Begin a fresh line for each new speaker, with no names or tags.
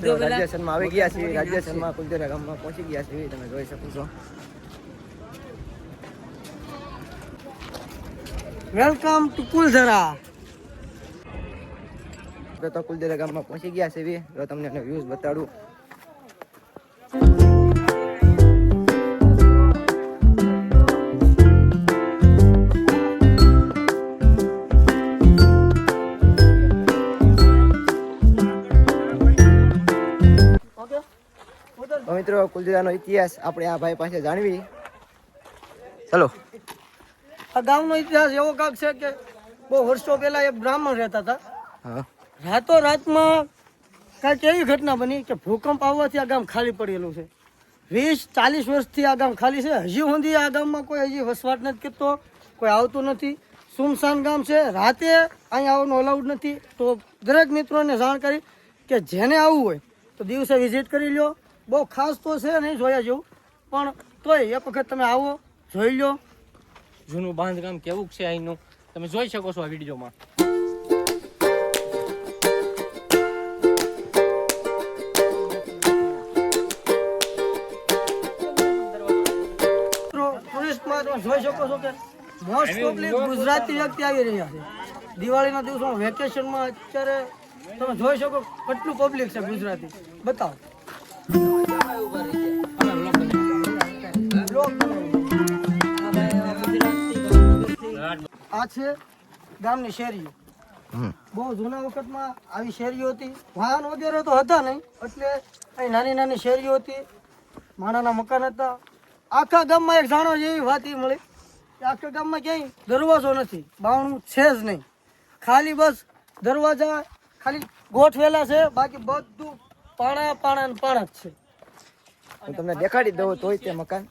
રાજ્યસરમાં આવી ગયા છીએ. રાજ્યસરમાં કુલધરા ગામમાં પહોંચી ગયા છીએ. તમે જોઈ શકો છો.
Welcome to Kuldhara.
તો કુલધરા ગામમાં પહોંચી ગયા છીએ. તો તમને વ્યૂઝ બતાડું. મિત્રો કુલધરાનો ઇતિહાસ આપણે આ ભાઈ પાસે જાણવી. ચલો.
આ ગામનો ઇતિહાસ એવો કાક છે કે બહુ વર્ષો પહેલા એક બ્રાહ્મણ રહેતા હતા. રાતો રાતમાં કાંઈક એવી ઘટના બની કે ભૂકંપ આવવાથી આ ગામ ખાલી પડેલું છે. 20-40 વર્ષથી આ ગામ ખાલી છે. હજી સુધી આ ગામમાં કોઈ હજી વસવાટ નથી કરતો, કોઈ આવતું નથી. સુમસાન ગામ છે. રાતે અહીં આવવાનું અલાઉડ નથી. તો દરેક મિત્રોને જાણકારી કે જેને આવવું હોય તો દિવસે વિઝિટ કરી લો. બહુ ખાસ તો છે નહીં જોયા જેવું, પણ તોય એક વખત તમે આવો, જોઈ લો.
જૂનું બાંધકામ કેવું છે અહીંનું તમે જોઈ શકો છો આ વિડીયોમાં.
ટુરિસ્ટમાં તમે જોઈ શકો છો કે મોસ્ટ ઓફલી ગુજરાતી વ્યક્તિ આવી રહ્યા છે. દિવાળીના દિવસોમાં વેકેશનમાં અત્યારે તમે જોઈ શકો કેટલું પબ્લિક છે ગુજરાતી. બતાવો. આ છે ગામની શેરીઓ. બહુ જૂના વખતમાં આવી શેરીઓ હતી. વાહન વગેરે તો હતા નહીં, એટલે અહીં નાની નાની શેરીઓ હતી. માણાના મકાન હતા. આખા ગામમાં એક જાણવા જેવી વાત એ મળી કે આખા ગામમાં ક્યાંય દરવાજો નથી, બાવણું છે જ નહીં. ખાલી બસ દરવાજા ખાલી ગોઠવેલા છે, બાકી બધું પાણા પાણા ને પાણા જ છે.
હું તમને દેખાડી દઉં તોય તે મકાન.